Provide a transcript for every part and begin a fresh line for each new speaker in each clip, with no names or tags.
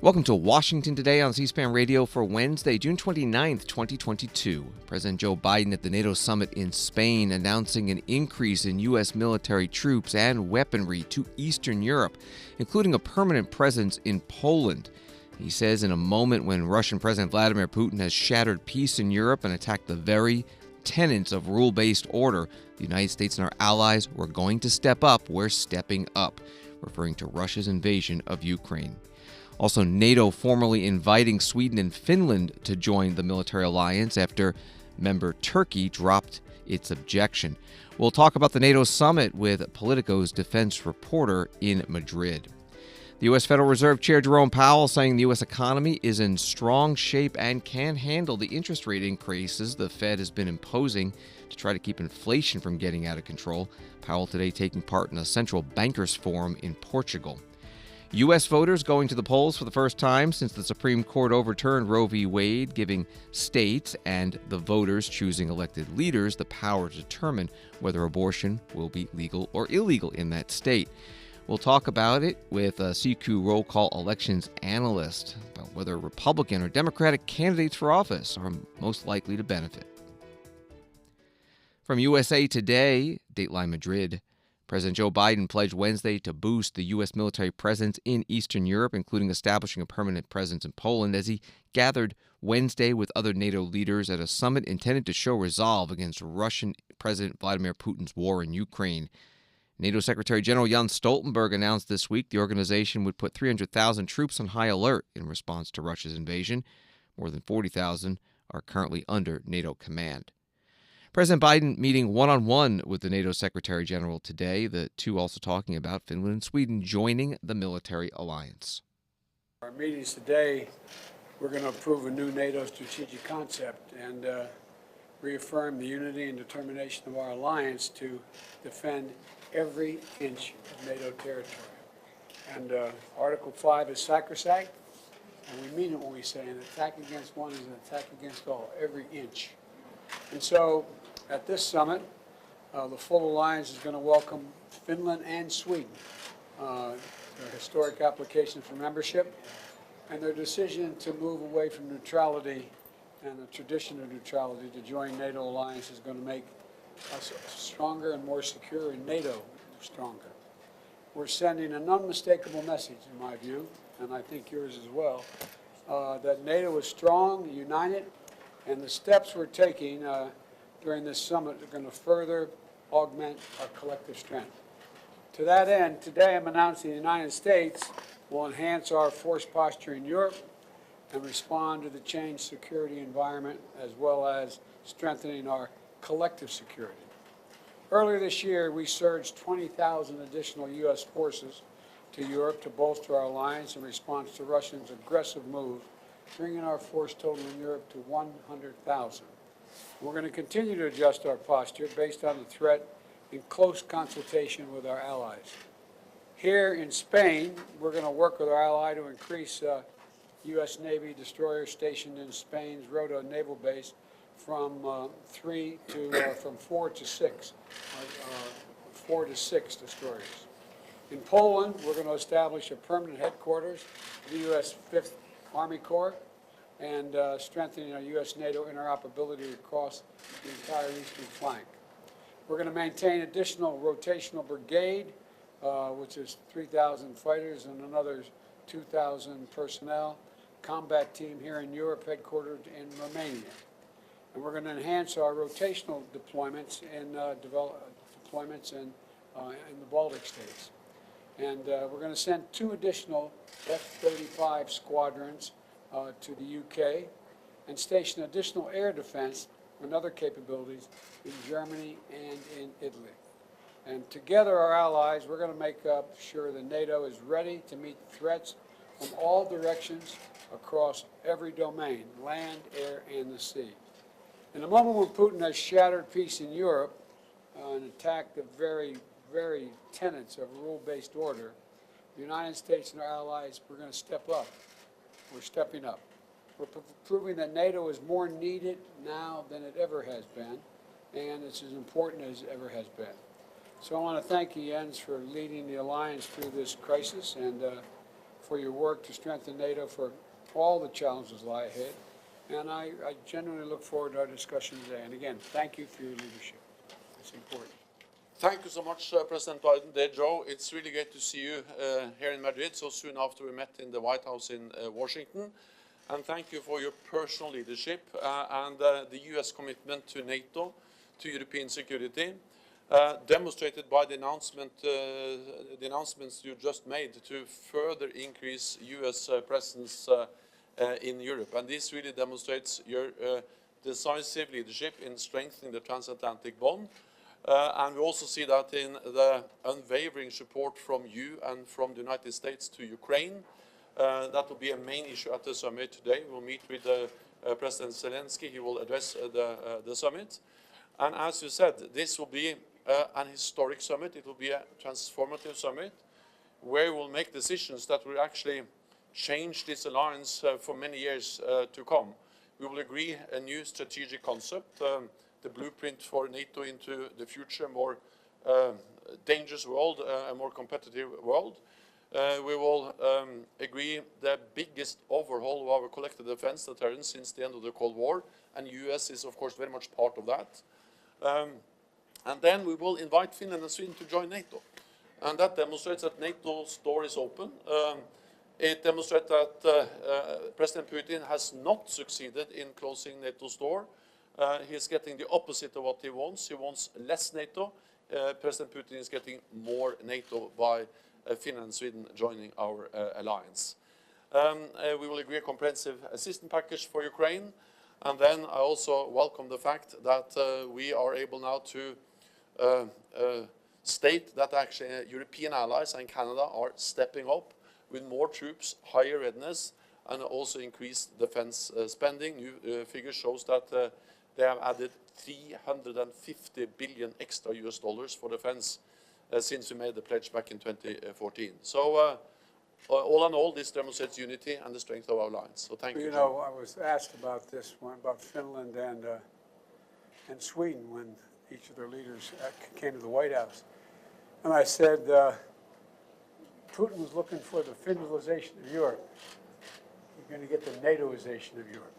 Welcome to Washington Today on C-SPAN Radio for Wednesday, June 29th, 2022. President Joe Biden at the NATO summit in Spain announcing an increase in U.S. military troops and weaponry to Eastern Europe, including a permanent presence in Poland. He says in a moment when Russian President Vladimir Putin has shattered peace in Europe and attacked the very tenets of rule-based order, the United States and our allies were going to step up. We're stepping up, referring to Russia's invasion of Ukraine. Also, NATO formally inviting Sweden and Finland to join the military alliance after member Turkey dropped its objection. We'll talk about the NATO summit with Politico's defense reporter in Madrid. The U.S. Federal Reserve Chair Jerome Powell saying the U.S. economy is in strong shape and can handle the interest rate increases the Fed has been imposing to try to keep inflation from getting out of control. Powell today taking part in a central bankers forum in Portugal. U.S. voters going to the polls for the first time since the Supreme Court overturned Roe v. Wade, giving states and the voters choosing elected leaders the power to determine whether abortion will be legal or illegal in that state. We'll talk about it with a CQ roll call elections analyst about whether Republican or Democratic candidates for office are most likely to benefit. From USA Today, Dateline Madrid, President Joe Biden pledged Wednesday to boost the U.S. military presence in Eastern Europe, including establishing a permanent presence in Poland, as he gathered Wednesday with other NATO leaders at a summit intended to show resolve against Russian President Vladimir Putin's war in Ukraine. NATO Secretary General Jens Stoltenberg announced this week the organization would put 300,000 troops on high alert in response to Russia's invasion. More than 40,000 are currently under NATO command. President Biden meeting one-on-one with the NATO Secretary General today, the two also talking about Finland and Sweden joining the military alliance.
Our meetings today, we're going to approve a new NATO strategic concept and reaffirm the unity and determination of our alliance to defend every inch of NATO territory. And Article 5 is sacrosanct, and we mean it when we say an attack against one is an attack against all, every inch. And so at this summit, the full alliance is going to welcome Finland and Sweden, their historic application for membership, and their decision to move away from neutrality and the tradition of neutrality to join NATO alliance is going to make us stronger and more secure, and NATO stronger. We're sending an unmistakable message, in my view, and I think yours as well, that NATO is strong, united, and the steps we're taking during this summit are going to further augment our collective strength. To that end, today I'm announcing the United States will enhance our force posture in Europe and respond to the changed security environment, as well as strengthening our collective security. Earlier this year, we surged 20,000 additional U.S. forces to Europe to bolster our alliance in response to Russia's aggressive move, bringing our force total in Europe to 100,000. We're going to continue to adjust our posture based on the threat in close consultation with our allies. Here in Spain, we're going to work with our ally to increase U.S. Navy destroyers stationed in Spain's Rota naval base from 4 to 6 destroyers. In Poland, we're going to establish a permanent headquarters for the U.S. 5th Army Corps and strengthening our U.S.-NATO interoperability across the entire eastern flank. We're going to maintain additional rotational brigade, which is 3,000 fighters and another 2,000 personnel, combat team here in Europe, headquartered in Romania. And we're going to enhance our rotational deployments in the Baltic states. And we're going to send 2 additional F-35 squadrons to the UK and station additional air defense and other capabilities in Germany and in Italy. And together, our allies, we're going to make sure that NATO is ready to meet threats from all directions across every domain, land, air, and the sea. In a moment when Putin has shattered peace in Europe and attacked the very, very tenets of rule-based order, the United States and our allies, we're going to step up. We're stepping up. We're proving that NATO is more needed now than it ever has been, and it's as important as it ever has been. So I want to thank you, Jens, for leading the alliance through this crisis, and for your work to strengthen NATO for all the challenges lie ahead. And I genuinely look forward to our discussion today. And again, thank you for your leadership. It's important.
Thank you so much, President Biden. Dear Joe, it's really great to see you here in Madrid so soon after we met in the White House in Washington. And thank you for your personal leadership and the U.S. commitment to NATO, to European security, demonstrated by the announcements you just made to further increase U.S. presence in Europe. And this really demonstrates your decisive leadership in strengthening the transatlantic bond. And we also see that in the unwavering support from you and from the United States to Ukraine. That will be a main issue at the summit today. We'll meet with President Zelensky. He will address the summit. And as you said, this will be an historic summit. It will be a transformative summit where we'll make decisions that will actually change this alliance for many years to come. We will agree a new strategic concept, the blueprint for NATO into the future, more dangerous world, a more competitive world. We will agree the biggest overhaul of our collective defense deterrence since the end of the Cold War, and US is of course very much part of that. And then we will invite Finland and Sweden to join NATO. And that demonstrates that NATO's door is open. It demonstrates that President Putin has not succeeded in closing NATO's door. He's getting the opposite of what he wants. He wants less NATO. President Putin is getting more NATO by Finland and Sweden joining our alliance. We will agree a comprehensive assistance package for Ukraine. And then I also welcome the fact that we are able now to state that actually European allies and Canada are stepping up with more troops, higher readiness, and also increased defense spending. New figures shows that they have added 350 billion extra US dollars for defense since we made the pledge back in 2014. So all in all, this demonstrates unity and the strength of our alliance. So thank you.
You know, I was asked about this one, about Finland and Sweden when each of their leaders came to the White House. And I said, Putin was looking for the Finlandization of Europe. You're going to get the NATOization of Europe.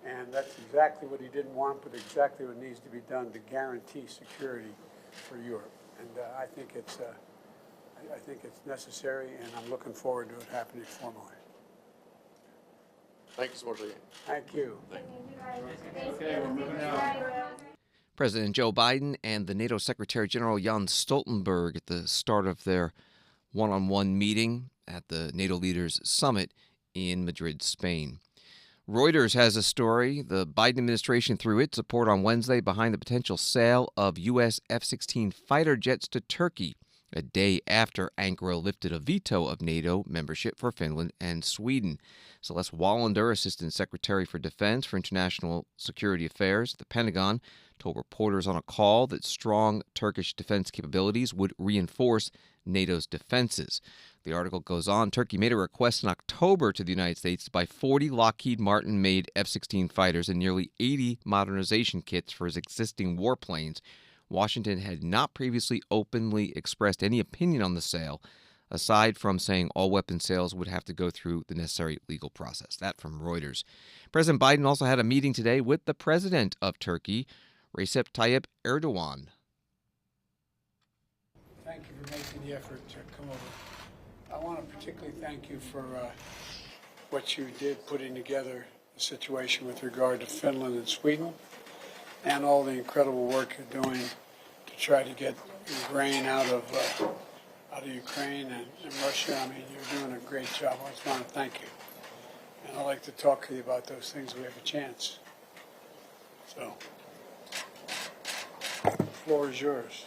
And that's exactly what he didn't want, but exactly what needs to be done to guarantee security for Europe. And I think it's necessary, and I'm looking forward to it happening formally.
Thank you so much again.
Thank you.
President Joe Biden and the NATO Secretary General Jens Stoltenberg at the start of their one-on-one meeting at the NATO Leaders Summit in Madrid, Spain. Reuters has a story. The Biden administration threw its support on Wednesday behind the potential sale of U.S. F-16 fighter jets to Turkey, a day after Ankara lifted a veto of NATO membership for Finland and Sweden. Celeste Wallander, Assistant Secretary for Defense for International Security Affairs at the Pentagon, told reporters on a call that strong Turkish defense capabilities would reinforce NATO's defenses. The article goes on, Turkey made a request in October to the United States to buy 40 Lockheed Martin-made F-16 fighters and nearly 80 modernization kits for its existing warplanes. Washington had not previously openly expressed any opinion on the sale, aside from saying all weapon sales would have to go through the necessary legal process. That from Reuters. President Biden also had a meeting today with the president of Turkey, Recep Tayyip Erdogan.
Thank you for making the effort to come over. I want to particularly thank you for what you did putting together the situation with regard to Finland and Sweden and all the incredible work you're doing to try to get grain out of Ukraine and Russia. I mean, you're doing a great job. I just want to thank you. And I'd like to talk to you about those things when we have a chance. So, the floor is yours.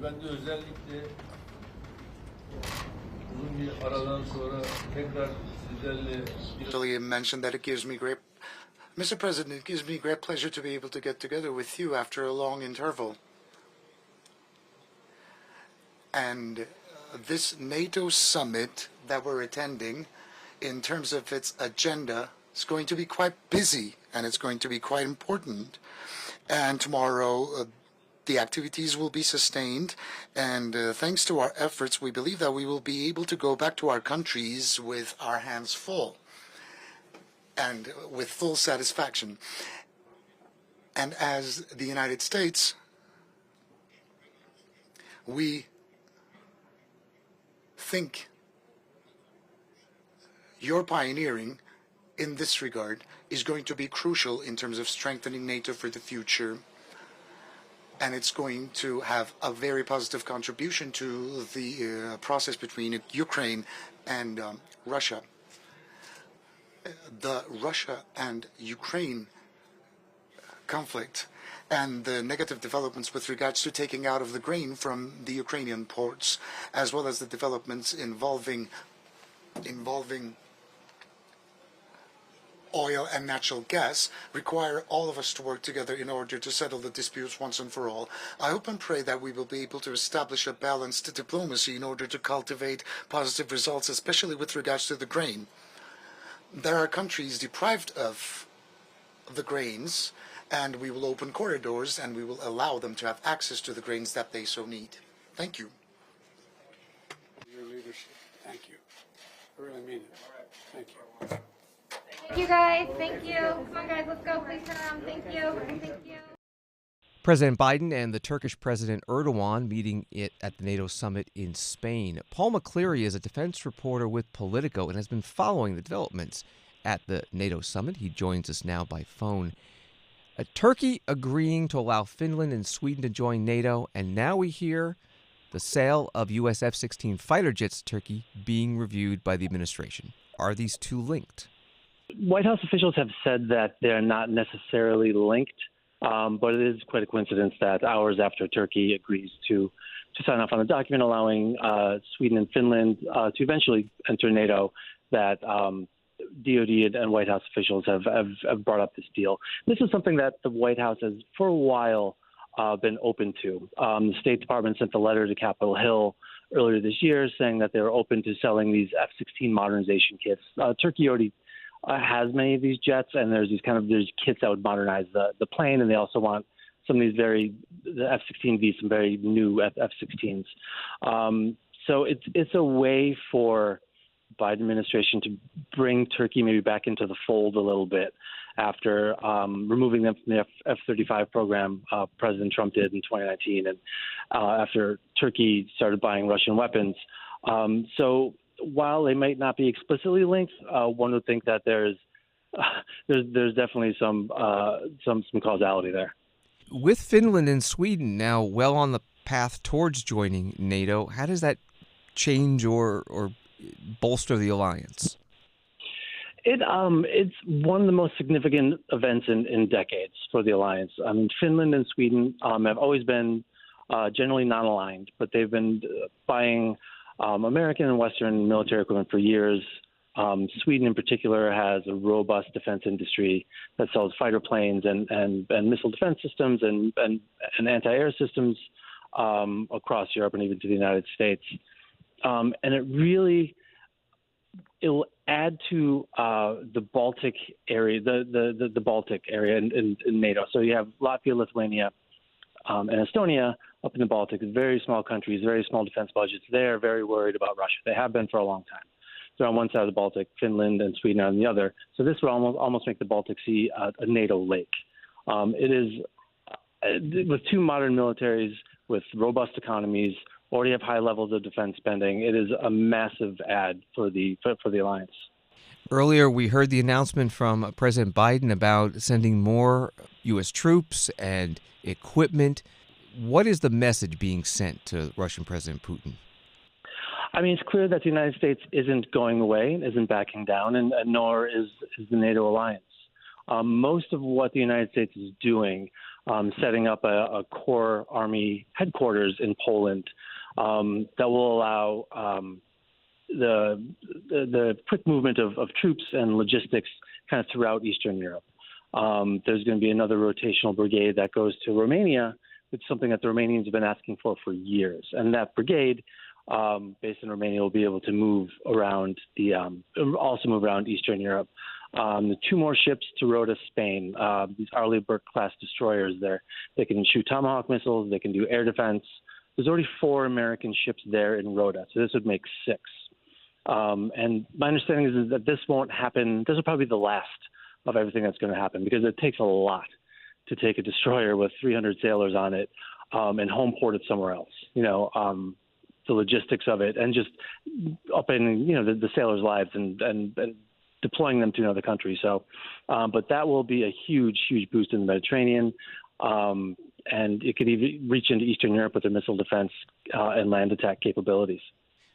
Ben de özellikle uzun bir aradan sonra tekrar sizlerle
William mentioned that it gives me great, Mr. President, it gives me great pleasure to be able to get together with you after a long interval. And this NATO summit that we're attending, in terms of its agenda, is going to be quite busy and it's going to be quite important. And tomorrow, The activities will be sustained, and thanks to our efforts, we believe that we will be able to go back to our countries with our hands full and with full satisfaction. And as the United States, we think your pioneering in this regard is going to be crucial in terms of strengthening NATO for the future, and it's going to have a very positive contribution to the process between Ukraine and Russia. The Russia and Ukraine conflict and the negative developments with regards to taking out of the grain from the Ukrainian ports, as well as the developments involving oil and natural gas, require all of us to work together in order to settle the disputes once and for all. I hope and pray that we will be able to establish a balanced diplomacy in order to cultivate positive results, especially with regards to the grain. There are countries deprived of the grains, and we will open corridors and we will allow them to have access to the grains that they so need. Thank you.
Your leadership. Thank you. I really mean it. Thank you.
Thank you, guys. Thank you. Come on, guys. Let's go. Please turn around. Thank you. Thank you.
President Biden and the Turkish President Erdogan meeting at the NATO summit in Spain. Paul McLeary is a defense reporter with Politico and has been following the developments at the NATO summit. He joins us now by phone. Turkey agreeing to allow Finland and Sweden to join NATO, and now we hear the sale of U.S. F-16 fighter jets to Turkey being reviewed by the administration. Are these two linked?
White House officials have said that they're not necessarily linked, but it is quite a coincidence that hours after Turkey agrees to sign off on a document allowing Sweden and Finland to eventually enter NATO, that DOD and White House officials have brought up this deal. This is something that the White House has for a while been open to. The State Department sent a letter to Capitol Hill earlier this year saying that they're open to selling these F-16 modernization kits. Turkey already has many of these jets, and there's kits that would modernize the plane, and they also want some of these the F-16V, some very new F-16s. So it's a way for Biden administration to bring Turkey maybe back into the fold a little bit after removing them from the F-35 program President Trump did in 2019, and after Turkey started buying Russian weapons. So while they might not be explicitly linked, one would think that there's definitely some causality there.
With Finland and Sweden now well on the path towards joining NATO, how does that change or bolster the alliance?
It's one of the most significant events in decades for the alliance. I mean, Finland and Sweden have always been generally non-aligned, but they've been buying American and Western military equipment for years. Sweden in particular has a robust defense industry that sells fighter planes and missile defense systems and anti-air systems across Europe and even to the United States. And it'll add to the Baltic area, the Baltic area in NATO. So you have Latvia, Lithuania, and Estonia up in the Baltic, very small countries, very small defense budgets. They're very worried about Russia. They have been for a long time. They're on one side of the Baltic, Finland and Sweden on the other. So this would almost make the Baltic Sea a NATO lake. It is, with two modern militaries, with robust economies, already have high levels of defense spending. It is a massive add for the alliance.
Earlier, we heard the announcement from President Biden about sending more U.S. troops and equipment. What is the message being sent to Russian President Putin?
I mean, it's clear that the United States isn't going away, isn't backing down, and nor is the NATO alliance. Most of what the United States is doing, setting up a core army headquarters in Poland that will allow the quick movement of troops and logistics kind of throughout Eastern Europe. There's going to be another rotational brigade that goes to Romania. It's something that the Romanians have been asking for years. And that brigade, based in Romania, will be able to move around also move around Eastern Europe. The 2 more ships to Rota, Spain, these Arleigh-Burke-class destroyers there. They can shoot Tomahawk missiles. They can do air defense. There's already 4 American ships there in Rota, so this would make 6. And my understanding is that this won't happen. This will probably be the last of everything that's going to happen, because it takes a lot to take a destroyer with 300 sailors on it and home port it somewhere else. The logistics of it, and just upping, the sailors' lives and deploying them to another country. So, but that will be a huge, huge boost in the Mediterranean. And it could even reach into Eastern Europe with their missile defense and land attack capabilities.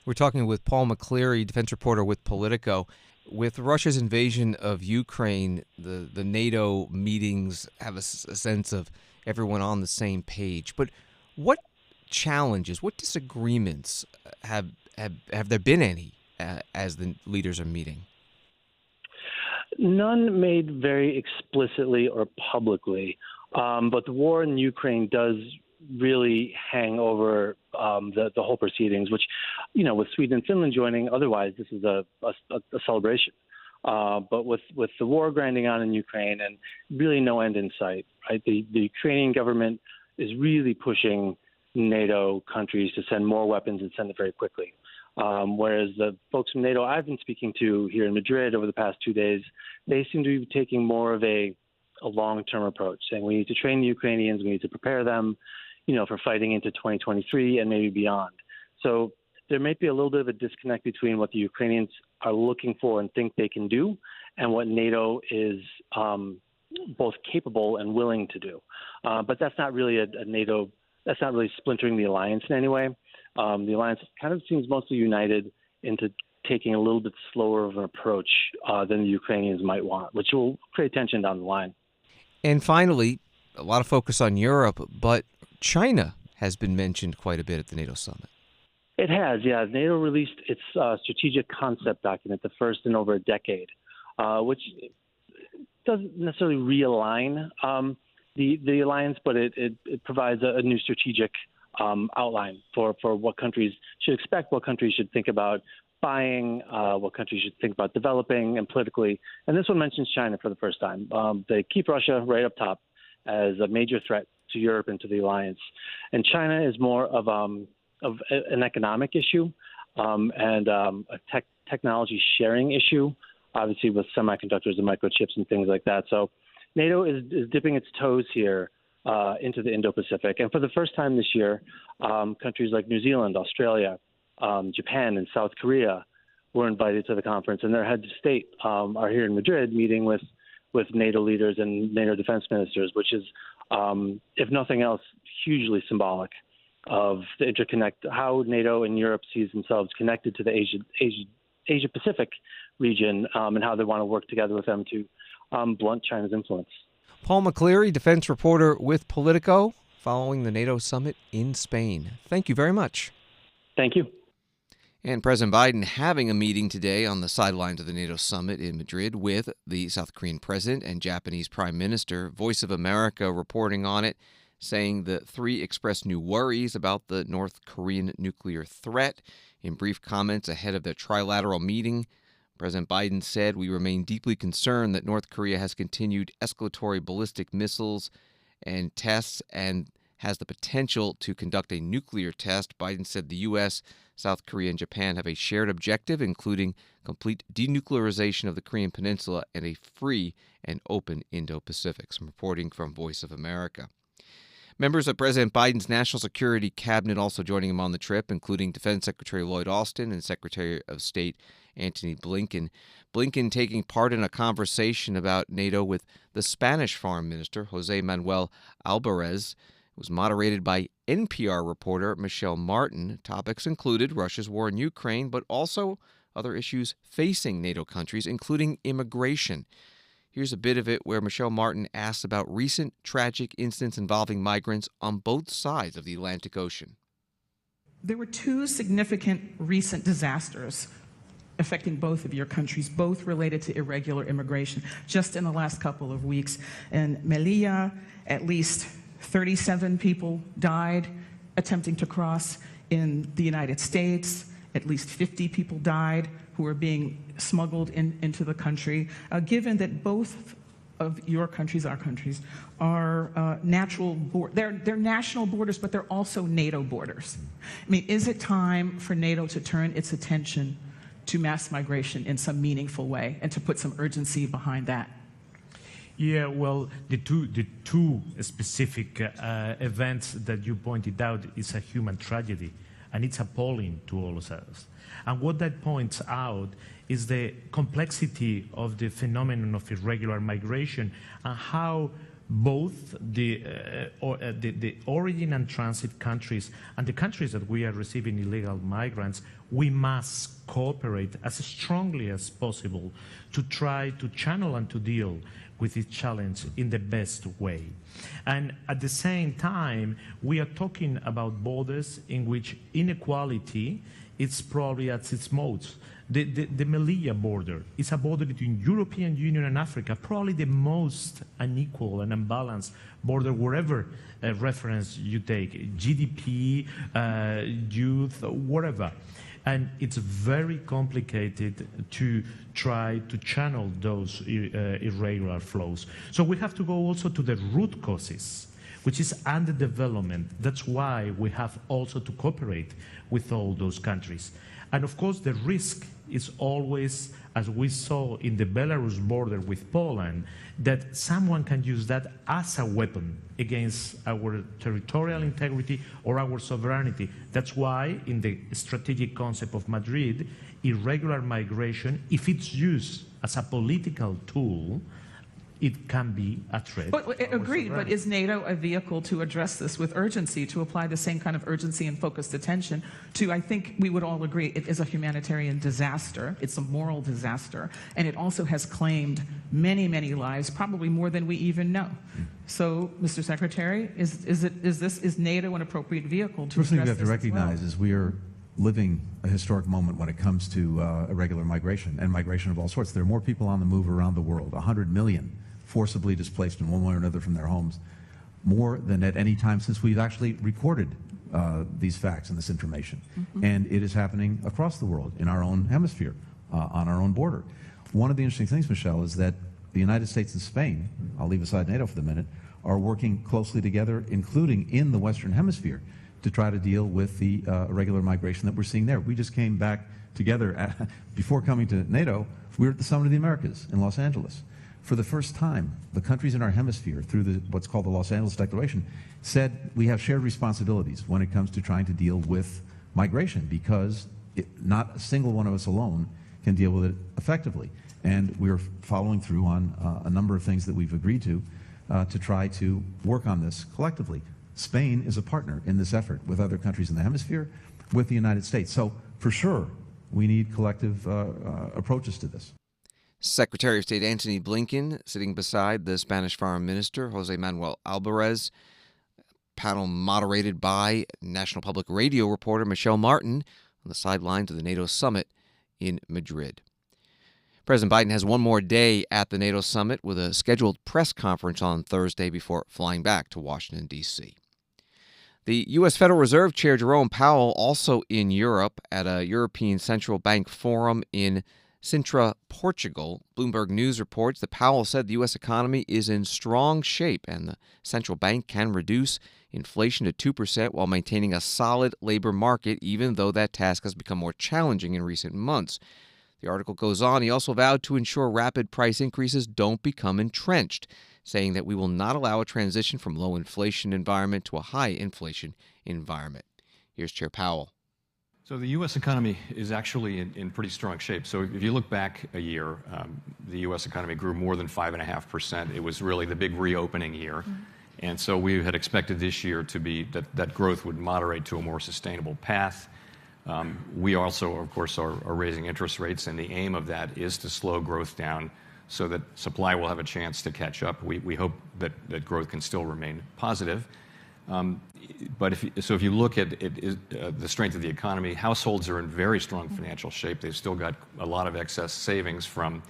We're talking with Paul McLeary, defense reporter with Politico. With Russia's invasion of Ukraine, the NATO meetings have a sense of everyone on the same page. But what challenges, what disagreements have there been any as the leaders are meeting?
None made very explicitly or publicly, but the war in Ukraine does really hang over the whole proceedings, which, with Sweden and Finland joining, otherwise this is a celebration. But with the war grinding on in Ukraine and really no end in sight, right? The Ukrainian government is really pushing NATO countries to send more weapons and send it very quickly. Whereas the folks from NATO I've been speaking to here in Madrid over the past 2 days, they seem to be taking more of a long-term approach, saying we need to train the Ukrainians, we need to prepare them, for fighting into 2023 and maybe beyond. So there may be a little bit of a disconnect between what the Ukrainians are looking for and think they can do and what NATO is both capable and willing to do. But that's not really a NATO, that's not really splintering the alliance in any way. The alliance kind of seems mostly united into taking a little bit slower of an approach than the Ukrainians might want, which will create tension down the line.
And finally, a lot of focus on Europe, but China has been mentioned quite a bit at the NATO summit.
It has, yeah. NATO released its strategic concept document, the first in over a decade, which doesn't necessarily realign the alliance, but it provides a new strategic outline for what countries should expect, what countries should think about buying, what countries should think about developing, and politically. And this one mentions China for the first time. They keep Russia right up top as a major threat to Europe and to the alliance. And China is more of an economic issue and a technology sharing issue, obviously with semiconductors and microchips and things like that. So NATO is dipping its toes here into the Indo-Pacific. And for the first time this year, countries like New Zealand, Australia, Japan, and South Korea were invited to the conference, and their heads of state are here in Madrid meeting with NATO leaders and NATO defense ministers, which is, if nothing else, hugely symbolic of the how NATO and Europe sees themselves connected to the Asia-Pacific region and how they want to work together with them to blunt China's influence.
Paul McLeary, defense reporter with Politico, following the NATO summit in Spain. Thank you very much.
Thank you.
And President Biden having a meeting today on the sidelines of the NATO summit in Madrid with the South Korean president and Japanese prime minister. Voice of America reporting on it, saying the three expressed new worries about the North Korean nuclear threat. In brief comments ahead of their trilateral meeting, President Biden said, "We remain deeply concerned that North Korea has continued escalatory ballistic missiles and tests and has the potential to conduct a nuclear test." Biden said the U.S., South Korea, and Japan have a shared objective, including complete denuclearization of the Korean Peninsula and a free and open Indo-Pacific. Some reporting from Voice of America. Members of President Biden's National Security Cabinet also joining him on the trip, including Defense Secretary Lloyd Austin and Secretary of State Antony Blinken. Blinken taking part in a conversation about NATO with the Spanish Foreign Minister, Jose Manuel Alvarez. It was moderated by NPR reporter Michelle Martin. Topics included Russia's war in Ukraine, but also other issues facing NATO countries, including immigration. Here's a bit of it where Michelle Martin asks about recent tragic incidents involving migrants on both sides of the Atlantic Ocean.
There were two significant recent disasters affecting both of your countries, both related to irregular immigration, just in the last couple of weeks. In Melilla, at least 37 people died attempting to cross in the United States. At least 50 people died who are being smuggled into the country. Given that both of your countries, our countries, are they're national borders, but they're also NATO borders. I mean, is it time for NATO to turn its attention to mass migration in some meaningful way and to put some urgency behind that?
Yeah, well, the two specific events that you pointed out is a human tragedy, and it's appalling to all of us. And what that points out is the complexity of the phenomenon of irregular migration and how both the origin and transit countries and the countries that we are receiving illegal migrants, we must cooperate as strongly as possible to try to channel and to deal with this challenge in the best way. And at the same time, we are talking about borders in which inequality is probably at its most. The Melilla border is a border between European Union and Africa, probably the most unequal and unbalanced border wherever reference you take, GDP, youth, whatever. And it's very complicated to try to channel those irregular flows. So we have to go also to the root causes, which is underdevelopment. That's why we have also to cooperate with all those countries. And of course, the risk is always, as we saw in the Belarus border with Poland, that someone can use that as a weapon against our territorial integrity or our sovereignty. That's why in the strategic concept of Madrid, irregular migration, if it's used as a political tool, it can be a threat.
But agreed, but is NATO a vehicle to address this with urgency, to apply the same kind of urgency and focused attention to, I think we would all agree, it is a humanitarian disaster, it's a moral disaster, and it also has claimed many, many lives, probably more than we even know. So, Mr. Secretary, is NATO an appropriate vehicle to address this?
First thing we have to recognize is we are living a historic moment when it comes to irregular migration and migration of all sorts. There are more people on the move around the world, 100 million forcibly displaced in one way or another from their homes, more than at any time since we've actually recorded these facts and this information. And it is happening across the world, in our own hemisphere, on our own border. One of the interesting things, Michelle, is that the United States and Spain, I'll leave aside NATO for the minute, are working closely together, including in the Western Hemisphere, to try to deal with the irregular migration that we're seeing there. We just came back together before coming to NATO. We were at the Summit of the Americas in Los Angeles. For the first time, the countries in our hemisphere, through what's called the Los Angeles Declaration, said we have shared responsibilities when it comes to trying to deal with migration, because not a single one of us alone can deal with it effectively. And we're following through on a number of things that we've agreed to try to work on this collectively. Spain is a partner in this effort with other countries in the hemisphere, with the United States. So for sure, we need collective approaches to this.
Secretary of State Antony Blinken sitting beside the Spanish Foreign Minister, Jose Manuel Alvarez. Panel moderated by National Public Radio reporter Michelle Martin on the sidelines of the NATO summit in Madrid. President Biden has one more day at the NATO summit with a scheduled press conference on Thursday before flying back to Washington, D.C. The U.S. Federal Reserve Chair Jerome Powell also in Europe at a European Central Bank forum in Sintra, Portugal. Bloomberg News reports that Powell said the U.S. economy is in strong shape and the central bank can reduce inflation to 2% while maintaining a solid labor market, even though that task has become more challenging in recent months. The article goes on. He also vowed to ensure rapid price increases don't become entrenched, saying that we will not allow a transition from low inflation environment to a high inflation environment. Here's Chair Powell.
So the U.S. economy is actually in pretty strong shape. So if you look back a year, the U.S. economy grew more than 5.5%. It was really the big reopening year. And so we had expected this year to be that growth would moderate to a more sustainable path. We also, of course, are raising interest rates, and the aim of that is to slow growth down so that supply will have a chance to catch up. We hope that growth can still remain positive. But if you look at the strength of the economy, households are in very strong financial shape. They've still got a lot of excess savings from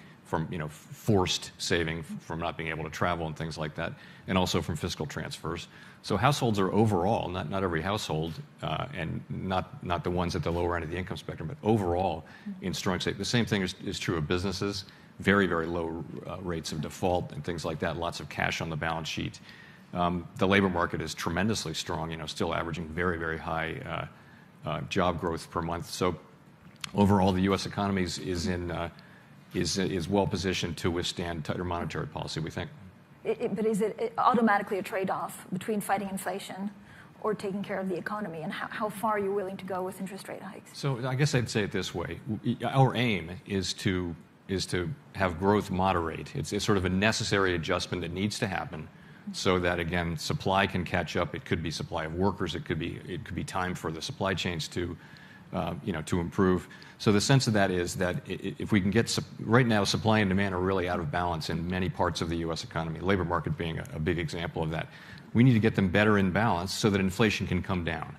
forced saving from not being able to travel and things like that, and also from fiscal transfers. So households are overall, not every household, and not the ones at the lower end of the income spectrum, but overall in strong shape. The same thing is true of businesses. Very, very low rates of default and things like that. Lots of cash on the balance sheet. The labor market is tremendously strong. Still averaging very, very high job growth per month. So overall, the U.S. economy is well positioned to withstand tighter monetary policy, we think.
But is it automatically a trade-off between fighting inflation or taking care of the economy, and how far are you willing to go with interest rate hikes?
So I guess I'd say it this way. Our aim is to have growth moderate. It's sort of a necessary adjustment that needs to happen so that, again, supply can catch up. It could be supply of workers. It could be time for the supply chains to improve. So the sense of that is that if we can get right now, supply and demand are really out of balance in many parts of the U.S. economy, the labor market being a big example of that. We need to get them better in balance so that inflation can come down.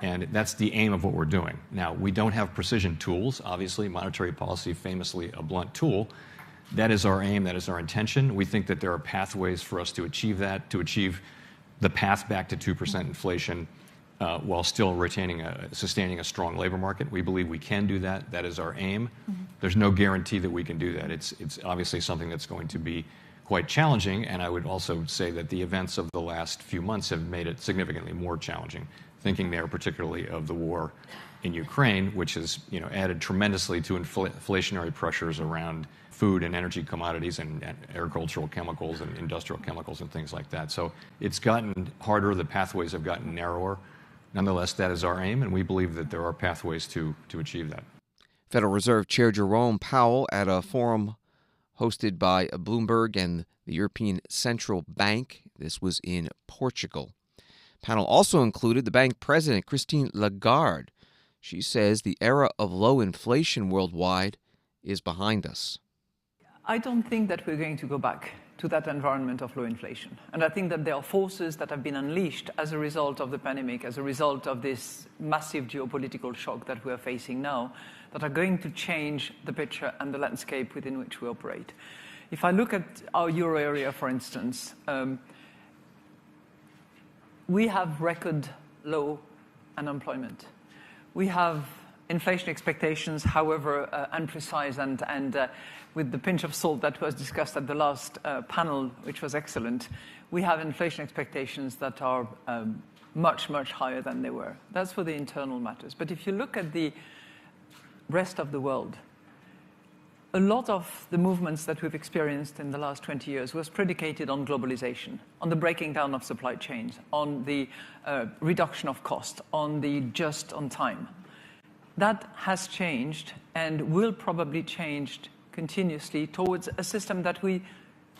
And that's the aim of what we're doing. Now, we don't have precision tools. Obviously, monetary policy, famously a blunt tool. That is our aim. That is our intention. We think that there are pathways for us to achieve that, to achieve the path back to 2% inflation while still sustaining a strong labor market. We believe we can do that. That is our aim. There's no guarantee that we can do that. It's obviously something that's going to be quite challenging, and I would also say that the events of the last few months have made it significantly more challenging. Thinking there particularly of the war in Ukraine, which has added tremendously to inflationary pressures around food and energy commodities and agricultural chemicals and industrial chemicals and things like that. So it's gotten harder. The pathways have gotten narrower. Nonetheless, that is our aim, and we believe that there are pathways to achieve that.
Federal Reserve Chair Jerome Powell at a forum hosted by Bloomberg and the European Central Bank. This was in Portugal. Panel also included the bank president, Christine Lagarde. She says the era of low inflation worldwide is behind us.
I don't think that we're going to go back to that environment of low inflation. And I think that there are forces that have been unleashed as a result of the pandemic, as a result of this massive geopolitical shock that we're facing now, that are going to change the picture and the landscape within which we operate. If I look at our euro area, for instance, we have record low unemployment. We have inflation expectations, however unprecise and with the pinch of salt that was discussed at the last panel, which was excellent, we have inflation expectations that are much, much higher than they were. That's for the internal matters. But if you look at the rest of the world, a lot of the movements that we've experienced in the last 20 years was predicated on globalization, on the breaking down of supply chains, on the reduction of cost, on the just on time. That has changed and will probably change continuously towards a system that we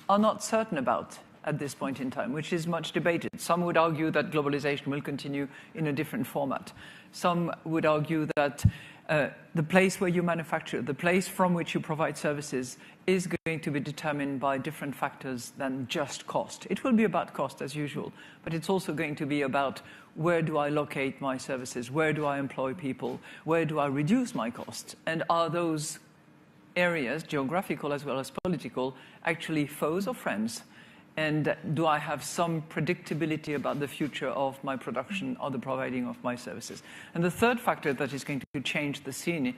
are not certain about at this point in time, which is much debated. Some would argue that globalization will continue in a different format. Some would argue that the place where you manufacture, the place from which you provide services is going to be determined by different factors than just cost. It will be about cost as usual, but it's also going to be about where do I locate my services, where do I employ people, where do I reduce my costs, and are those areas, geographical as well as political, actually foes or friends? And do I have some predictability about the future of my production or the providing of my services? And the third factor that is going to change the scene,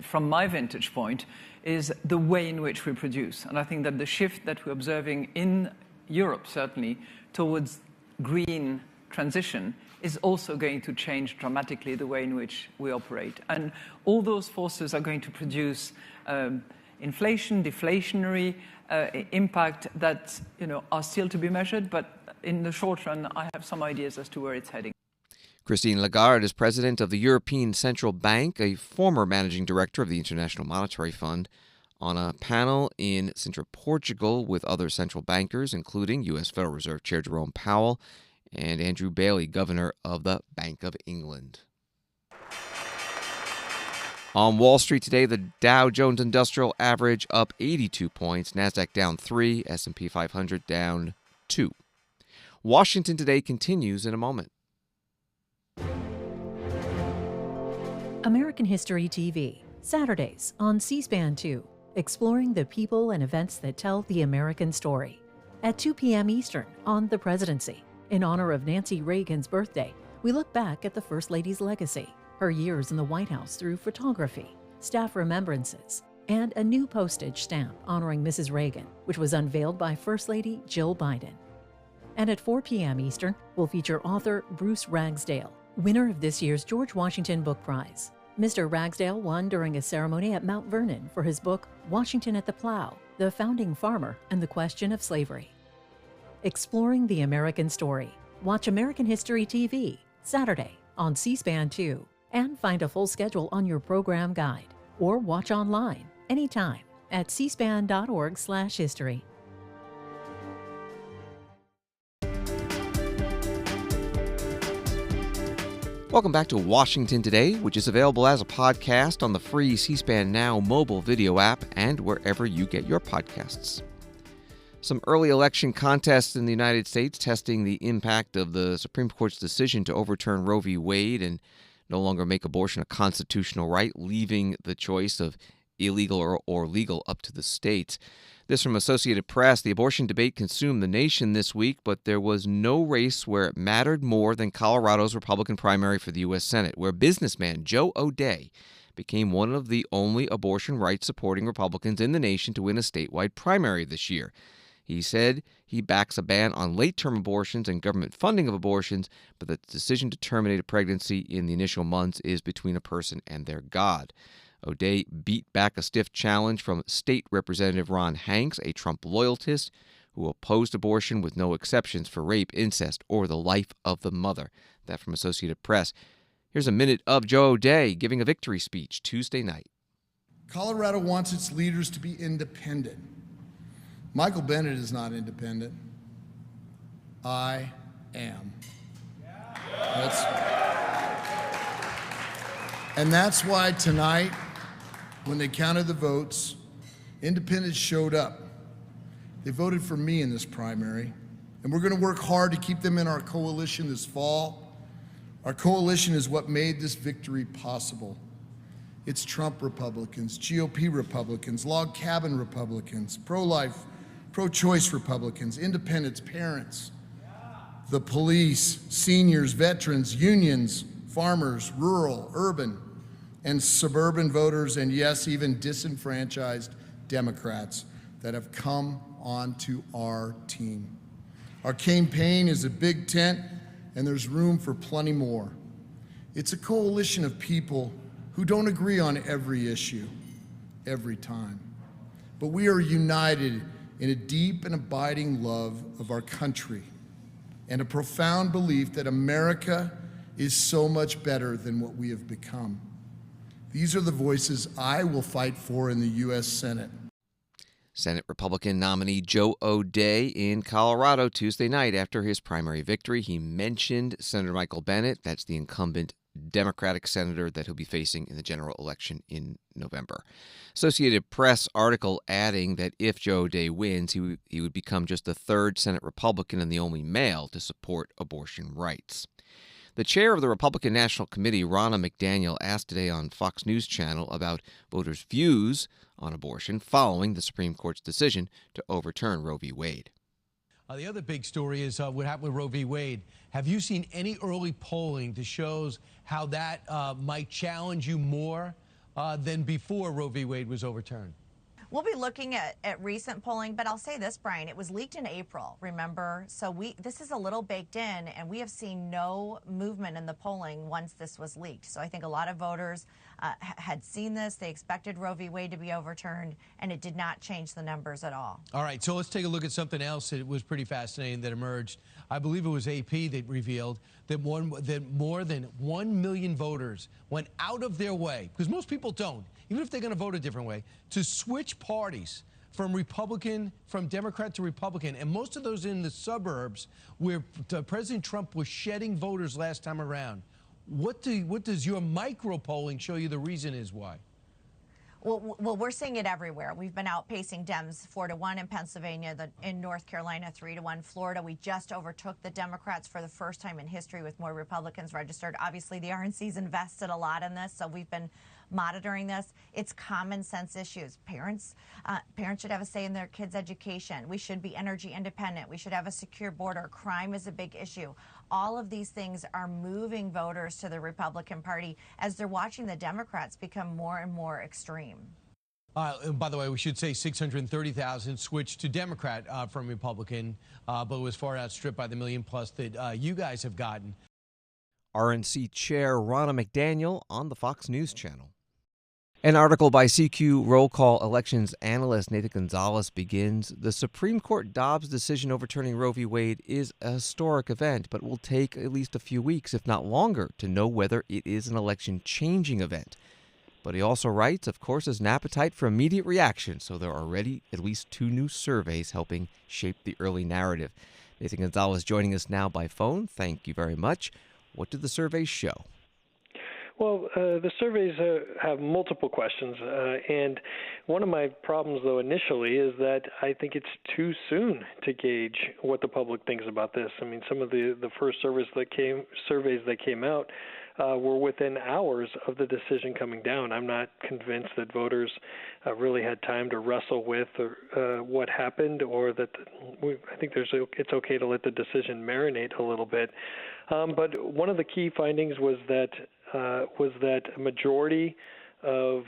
from my vantage point, is the way in which we produce. And I think that the shift that we're observing in Europe, certainly, towards green transition is also going to change dramatically the way in which we operate. And all those forces are going to produce inflation, deflationary impact that are still to be measured, but in the short run, I have some ideas as to where it's heading.
Christine Lagarde is president of the European Central Bank, a former managing director of the International Monetary Fund, on a panel in Sintra, Portugal, with other central bankers, including U.S. Federal Reserve Chair Jerome Powell and Andrew Bailey, governor of the Bank of England. On Wall Street today, the Dow Jones Industrial Average up 82 points, NASDAQ down 3, S&P 500 down 2. Washington today continues in a moment.
American History TV, Saturdays on C-SPAN 2, exploring the people and events that tell the American story. At 2 p.m. Eastern on The Presidency, In honor of Nancy Reagan's birthday, we look back at the First Lady's legacy, her years in the White House through photography, staff remembrances, and a new postage stamp honoring Mrs. Reagan, which was unveiled by First Lady Jill Biden. And at 4 p.m. Eastern, we'll feature author Bruce Ragsdale, winner of this year's George Washington Book Prize. Mr. Ragsdale won during a ceremony at Mount Vernon for his book, Washington at the Plow, The Founding Farmer and the Question of Slavery. Exploring the American Story. Watch American History TV, Saturday on C-SPAN 2, and find a full schedule on your program guide, or watch online anytime at cspan.org/history.
Welcome back to Washington Today, which is available as a podcast on the free C-SPAN Now mobile video app and wherever you get your podcasts. Some early election contests in the United States testing the impact of the Supreme Court's decision to overturn Roe v. Wade and no longer make abortion a constitutional right, leaving the choice of illegal or legal up to the states. This from Associated Press. The abortion debate consumed the nation this week, but there was no race where it mattered more than Colorado's Republican primary for the U.S. Senate, where businessman Joe O'Dea became one of the only abortion rights-supporting Republicans in the nation to win a statewide primary this year. He said he backs a ban on late-term abortions and government funding of abortions, but the decision to terminate a pregnancy in the initial months is between a person and their God. O'Dea beat back a stiff challenge from State Representative Ron Hanks, a Trump loyalist, who opposed abortion with no exceptions for rape, incest, or the life of the mother. That from Associated Press. Here's a minute of Joe O'Dea giving a victory speech Tuesday night.
Colorado wants its leaders to be independent. Michael Bennet is not independent. I am. That's why tonight, when they counted the votes, independents showed up. They voted for me in this primary, and we're going to work hard to keep them in our coalition this fall. Our coalition is what made this victory possible. It's Trump Republicans, GOP Republicans, log cabin Republicans, pro-life, pro-choice Republicans, independents, parents, the police, seniors, veterans, unions, farmers, rural, urban, and suburban voters, and yes, even disenfranchised Democrats that have come onto our team. Our campaign is a big tent, and there's room for plenty more. It's a coalition of people who don't agree on every issue, every time. But we are united in a deep and abiding love of our country and a profound belief that America is so much better than what we have become. These are the voices I will fight for in the U.S. Senate.
Senate Republican nominee Joe O'Dea in Colorado Tuesday night after his primary victory. He mentioned Senator Michael Bennet, that's the incumbent Democratic senator that he'll be facing in the general election in November. Associated Press article adding that if Joe O'Dea wins, he would become just the third Senate Republican and the only male to support abortion rights. The chair of the Republican National Committee, Ronna McDaniel, asked today on Fox News Channel about voters' views on abortion following the Supreme Court's decision to overturn Roe v. Wade.
The other big story is what happened with Roe v. Wade. Have you seen any early polling that shows how that might challenge you more than before Roe v. Wade was overturned?
We'll be looking at recent polling, but I'll say this, Brian, it was leaked in April, remember? So this is a little baked in, and we have seen no movement in the polling once this was leaked. So I think a lot of voters had seen this. They expected Roe v. Wade to be overturned, and it did not change the numbers at all.
All right, so let's take a look at something else that was pretty fascinating that emerged. I believe it was AP that revealed that more than 1 million voters went out of their way, because most people don't, even if they're going to vote a different way, to switch parties from Democrat to Republican, and most of those in the suburbs where President Trump was shedding voters last time around. What does your micro polling show you the reason is why?
Well, we're seeing it everywhere. We've been outpacing Dems 4-1 in Pennsylvania, in North Carolina 3-1. Florida, we just overtook the Democrats for the first time in history with more Republicans registered. Obviously, the RNC's invested a lot in this, so we've been monitoring this. It's common sense issues. Parents should have a say in their kids' education. We should be energy independent. We should have a secure border. Crime is a big issue. All of these things are moving voters to the Republican Party as they're watching the Democrats become more and more extreme.
And by the way, we should say 630,000 switched to Democrat from Republican, but was far outstripped by the million plus that you guys have gotten.
RNC Chair Ronna McDaniel on the Fox News Channel. An article by CQ Roll Call elections analyst Nathan Gonzales begins, the Supreme Court Dobbs decision overturning Roe v. Wade is a historic event, but will take at least a few weeks, if not longer, to know whether it is an election-changing event. But he also writes, of course, there's an appetite for immediate reaction, so there are already at least 2 new surveys helping shape the early narrative. Nathan Gonzales joining us now by phone. Thank you very much. What did the surveys show?
Well, the surveys have multiple questions, and one of my problems, though, initially is that I think it's too soon to gauge what the public thinks about this. I mean, some of the first surveys that came out were within hours of the decision coming down. I'm not convinced that voters really had time to wrestle with what happened, or that I think it's okay to let the decision marinate a little bit. But one of the key findings was that a majority of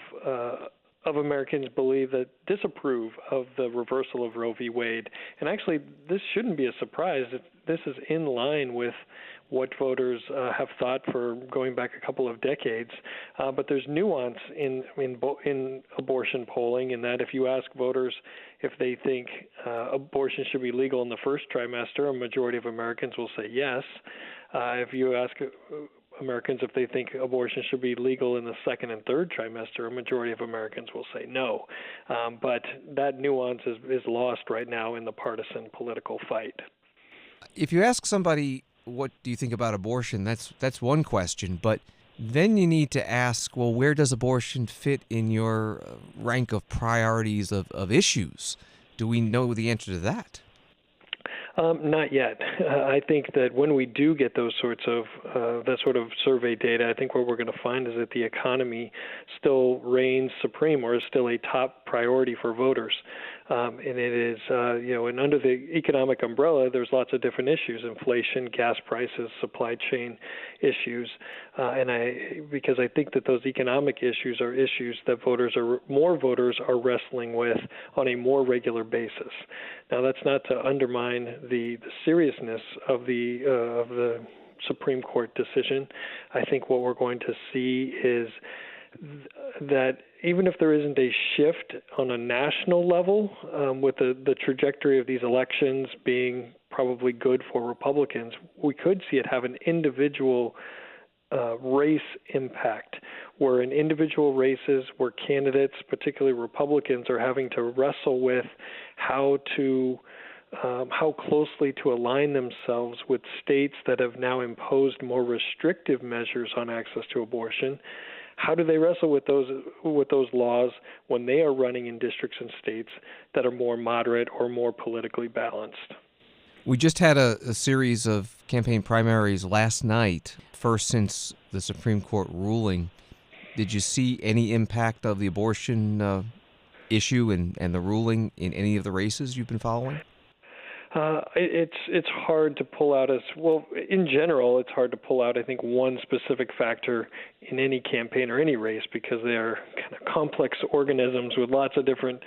Americans disapprove of the reversal of Roe v. Wade. And actually, this shouldn't be a surprise. This is in line with what voters have thought for going back a couple of decades. But there's nuance in abortion polling, in that if you ask voters if they think abortion should be legal in the first trimester, a majority of Americans will say yes. If you ask Americans if they think abortion should be legal in the second and third trimester, a majority of Americans will say no. But that nuance is lost right now in the partisan political fight.
If you ask somebody, what do you think about abortion, that's one question, but then you need to ask, well, where does abortion fit in your rank of priorities of issues? Do we know the answer to that?
Not yet. I think that when we do get those sorts of that sort of survey data, I think what we're going to find is that the economy still reigns supreme, or is still a top priority for voters. And it is, and under the economic umbrella, there's lots of different issues: inflation, gas prices, supply chain issues. Because I think that those economic issues are issues that more voters are wrestling with on a more regular basis. Now, that's not to undermine the seriousness of the Supreme Court decision. I think what we're going to see is that even if there isn't a shift on a national level, with the trajectory of these elections being probably good for Republicans, we could see it have an individual race impact, where in individual races where candidates, particularly Republicans, are having to wrestle with how closely to align themselves with states that have now imposed more restrictive measures on access to abortion. How do they wrestle with those laws when they are running in districts and states that are more moderate or more politically balanced?
We just had a series of campaign primaries last night, first since the Supreme Court ruling. Did you see any impact of the abortion issue and the ruling in any of the races you've been following?
It's hard to pull out in general, it's hard to pull out, I think, one specific factor in any campaign or any race, because they are kind of complex organisms with lots of different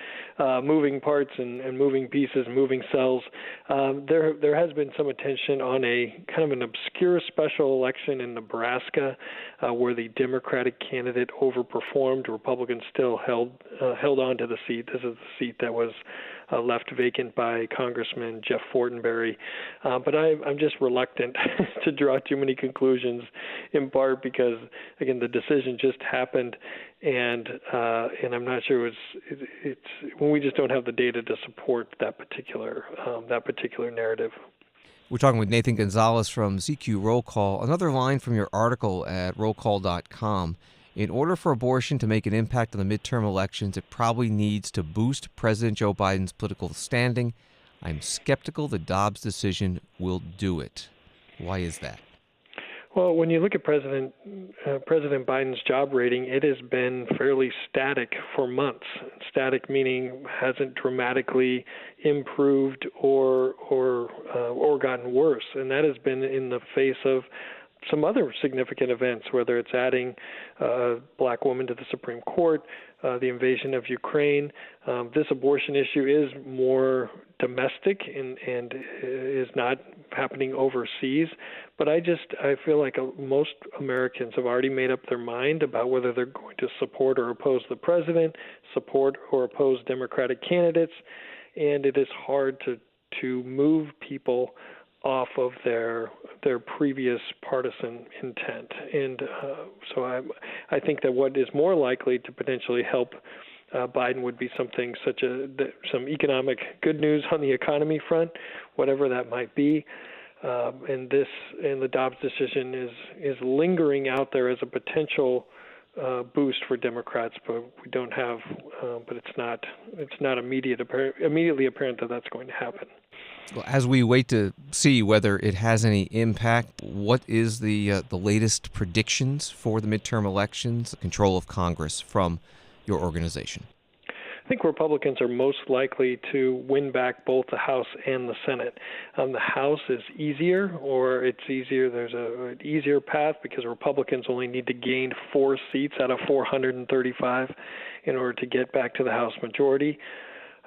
moving parts and moving pieces, moving cells. There has been some attention on a kind of an obscure special election in Nebraska, where the Democratic candidate overperformed. Republicans still held on to the seat. This is the seat that was left vacant by Congressman Jeff Fortenberry. But I'm just reluctant to draw too many conclusions, in part because, again, the decision just happened, and I'm not sure it's when we just don't have the data to support that particular narrative.
We're talking with Nathan Gonzales from CQ Roll Call. Another line from your article at rollcall.com. In order for abortion to make an impact on the midterm elections, it probably needs to boost President Joe Biden's political standing. I'm skeptical the Dobbs decision will do it. Why is that?
Well, when you look at President Biden's job rating, it has been fairly static for months. Static meaning hasn't dramatically improved or gotten worse, and that has been in the face of some other significant events, whether it's adding a black woman to the Supreme Court, the invasion of Ukraine. This abortion issue is more domestic and is not happening overseas. But I feel like most Americans have already made up their mind about whether they're going to support or oppose the president, support or oppose Democratic candidates, and it is hard to move people off of their previous partisan intent. And so I think that what is more likely to potentially help Biden would be something some economic good news on the economy front, whatever that might be. And the Dobbs decision is lingering out there as a potential boost for Democrats, but we don't have. But it's not immediately apparent that that's going to happen.
Well, as we wait to see whether it has any impact, what is the latest predictions for the midterm elections, the control of Congress from your organization?
I think Republicans are most likely to win back both the House and the Senate. The House is easier, there's an easier path because Republicans only need to gain 4 seats out of 435 in order to get back to the House majority.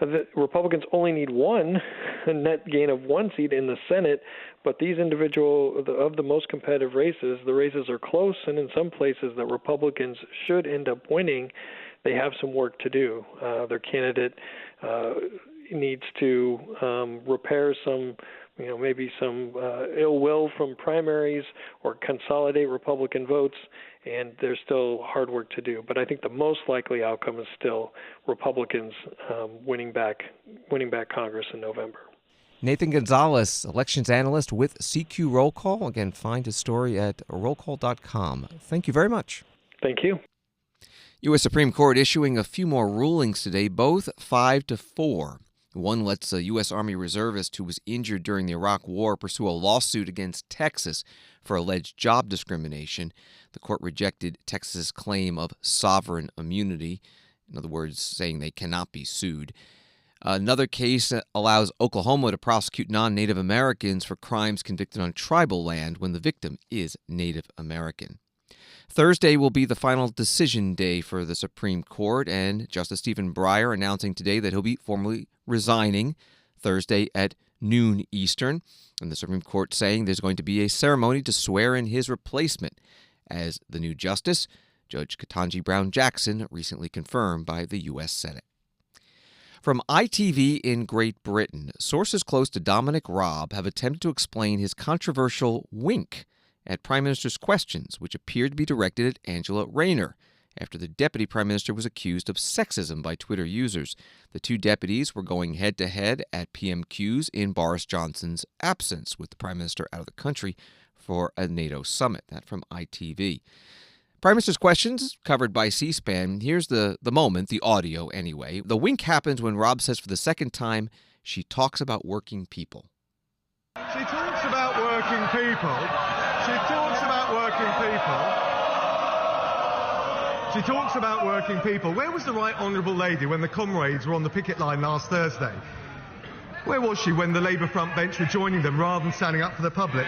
The Republicans only need a net gain of 1 seat in the Senate, but these of the most competitive races, the races are close, and in some places that Republicans should end up winning, they have some work to do. Their candidate needs to repair maybe some ill will from primaries or consolidate Republican votes, and there's still hard work to do. But I think the most likely outcome is still Republicans winning back Congress in November.
Nathan Gonzales, elections analyst with CQ Roll Call. Again, find his story at rollcall.com. Thank you very much.
Thank you.
U.S. Supreme Court issuing a few more rulings today, both 5-4. One lets a U.S. Army reservist who was injured during the Iraq War pursue a lawsuit against Texas for alleged job discrimination. The court rejected Texas's claim of sovereign immunity, in other words, saying they cannot be sued. Another case allows Oklahoma to prosecute non-Native Americans for crimes convicted on tribal land when the victim is Native American. Thursday will be the final decision day for the Supreme Court, and Justice Stephen Breyer announcing today that he'll be formally resigning Thursday at noon Eastern, and the Supreme Court saying there's going to be a ceremony to swear in his replacement as the new justice, Judge Ketanji Brown Jackson, recently confirmed by the U.S. Senate. From ITV in Great Britain, sources close to Dominic Raab have attempted to explain his controversial wink at Prime Minister's questions, which appeared to be directed at Angela Rayner, after the Deputy Prime Minister was accused of sexism by Twitter users. The two deputies were going head-to-head at PMQs in Boris Johnson's absence, with the Prime Minister out of the country for a NATO summit. That from ITV. Prime Minister's questions covered by C-SPAN. Here's the moment, the audio anyway. The wink happens when Raab says for the second time, she talks about working people.
She talks about working people. She talks about working people. She talks about working people. Where was the Right Honourable Lady when the comrades were on the picket line last Thursday? Where was she when the Labour front bench were joining them rather than standing up for the public?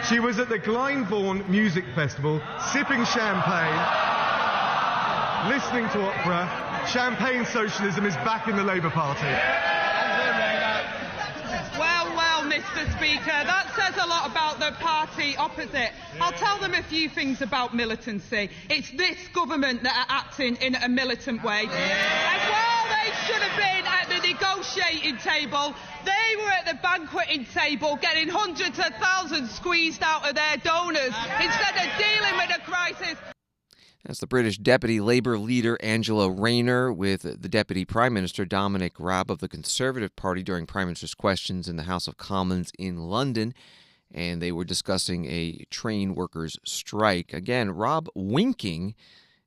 She was at the Glyndebourne Music Festival, sipping champagne, listening to opera. Champagne socialism is back in the Labour Party.
Well, Mr. Speaker, that says a lot about the party opposite. I'll tell them a few things about militancy. It's this government that are acting in a militant way. And while they should have been at the negotiating table, they were at the banqueting table getting hundreds of thousands squeezed out of their donors instead of dealing with the crisis.
That's the British Deputy Labour leader Angela Rayner with the Deputy Prime Minister Dominic Raab of the Conservative Party during Prime Minister's questions in the House of Commons in London. and they were discussing a train workers' strike. Again, Rob winking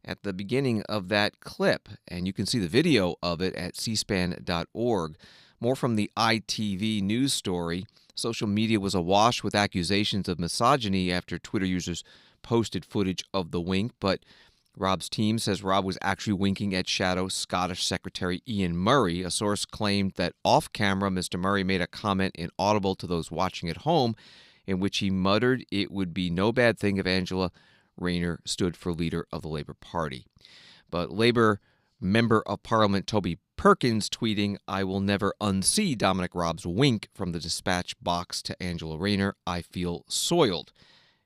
at the beginning of that clip, and you can see the video of it at cspan.org. More from the ITV news story. Social media was awash with accusations of misogyny after Twitter users posted footage of the wink, but Rob's team says Rob was actually winking at Shadow Scottish Secretary Ian Murray. A source claimed that off-camera, Mr. Murray made a comment inaudible to those watching at home in which he muttered it would be no bad thing if Angela Rayner stood for leader of the Labour Party. But Labour Member of Parliament Toby Perkins tweeting, "I will never unsee Dominic Raab's wink from the dispatch box to Angela Rayner. I feel soiled."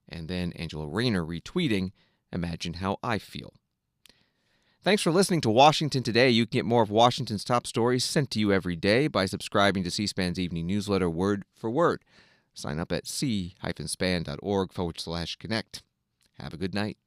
And then Angela Rayner retweeting, "Imagine how I feel." Thanks for listening to Washington Today. You can get more of Washington's top stories sent to you every day by subscribing to C-SPAN's evening newsletter word for word. Sign up at c-span.org/connect. Have a good night.